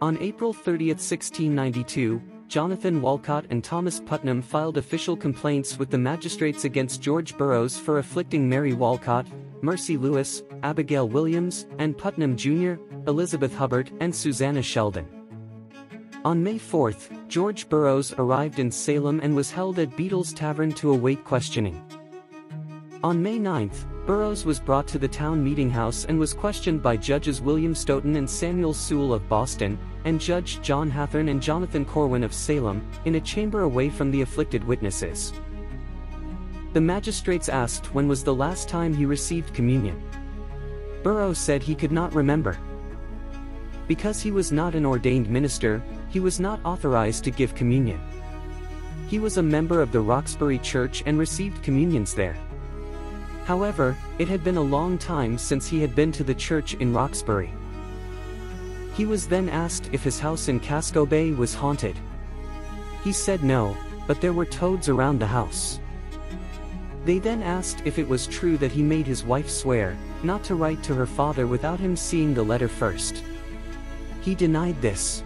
On April 30, 1692, Jonathan Walcott and Thomas Putnam filed official complaints with the magistrates against George Burroughs for afflicting Mary Walcott, Mercy Lewis, Abigail Williams, and Putnam Jr., Elizabeth Hubbard, and Susanna Sheldon. On May 4, George Burroughs arrived in Salem and was held at Beadle's Tavern to await questioning. On May 9, Burroughs was brought to the town meeting house and was questioned by Judges William Stoughton and Samuel Sewell of Boston, and Judge John Hathorne and Jonathan Corwin of Salem, in a chamber away from the afflicted witnesses. The magistrates asked when was the last time he received communion. Burroughs said he could not remember. Because he was not an ordained minister, he was not authorized to give communion. He was a member of the Roxbury Church and received communions there. However, it had been a long time since he had been to the church in Roxbury. He was then asked if his house in Casco Bay was haunted. He said no, but there were toads around the house. They then asked if it was true that he made his wife swear not to write to her father without him seeing the letter first. He denied this.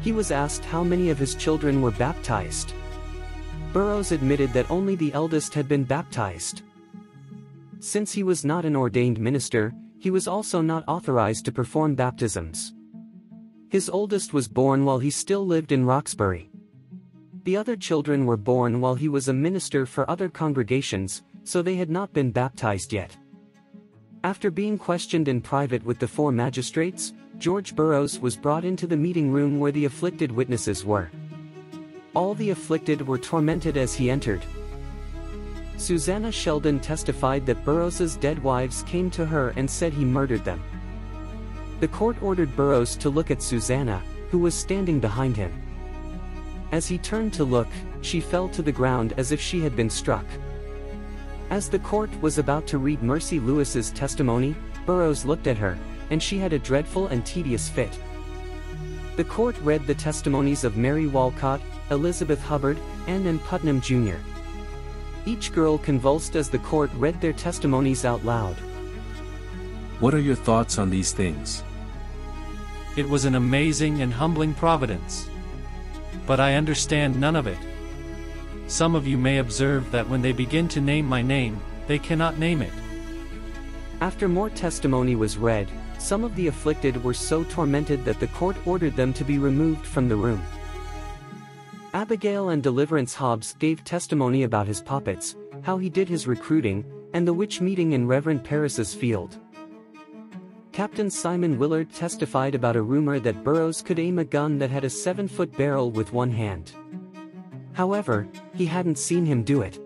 He was asked how many of his children were baptized. Burroughs admitted that only the eldest had been baptized. Since he was not an ordained minister, he was also not authorized to perform baptisms. His oldest was born while he still lived in Roxbury. The other children were born while he was a minister for other congregations, so they had not been baptized yet. After being questioned in private with the four magistrates, George Burroughs was brought into the meeting room where the afflicted witnesses were. All the afflicted were tormented as he entered. Susanna Sheldon testified that Burroughs's dead wives came to her and said he murdered them. The court ordered Burroughs to look at Susanna, who was standing behind him. As he turned to look, she fell to the ground as if she had been struck. As the court was about to read Mercy Lewis's testimony, Burroughs looked at her, and she had a dreadful and tedious fit. The court read the testimonies of Mary Walcott, Elizabeth Hubbard, and Putnam Jr. Each girl convulsed as the court read their testimonies out loud. What are your thoughts on these things? It was an amazing and humbling providence. But I understand none of it. Some of you may observe that when they begin to name my name, they cannot name it. After more testimony was read, some of the afflicted were so tormented that the court ordered them to be removed from the room. Abigail and Deliverance Hobbs gave testimony about his puppets, how he did his recruiting, and the witch meeting in Reverend Parris's field. Captain Simon Willard testified about a rumor that Burroughs could aim a gun that had a 7-foot barrel with one hand. However, he hadn't seen him do it.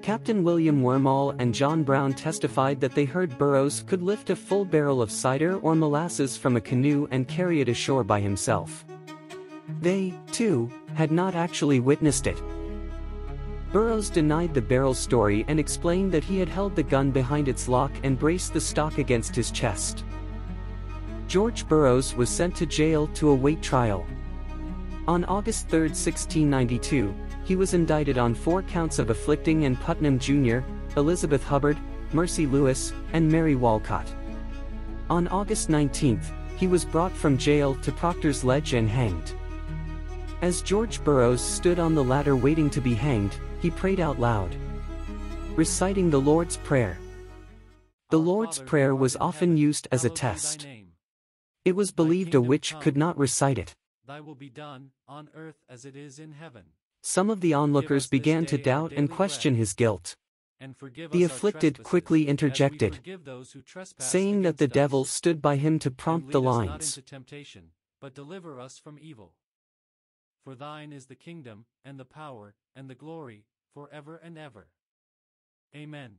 Captain William Wormall and John Brown testified that they heard Burroughs could lift a full barrel of cider or molasses from a canoe and carry it ashore by himself. They, too, had not actually witnessed it. Burroughs denied the barrel story and explained that he had held the gun behind its lock and braced the stock against his chest. George Burroughs was sent to jail to await trial. On August 3, 1692, he was indicted on 4 counts of afflicting Putnam Jr., Elizabeth Hubbard, Mercy Lewis, and Mary Walcott. On August 19, he was brought from jail to Proctor's Ledge and hanged. As George Burroughs stood on the ladder waiting to be hanged, he prayed out loud, reciting the Lord's Prayer. The Lord's Prayer was often used as a test. It was believed a witch could not recite it. Thy will be done, on earth as it is in heaven. Some of the onlookers began to doubt and question his guilt. The afflicted quickly interjected, saying that the devil stood by him to prompt the lines. But deliver us from evil. For thine is the kingdom, and the power, and the glory, forever and ever. Amen.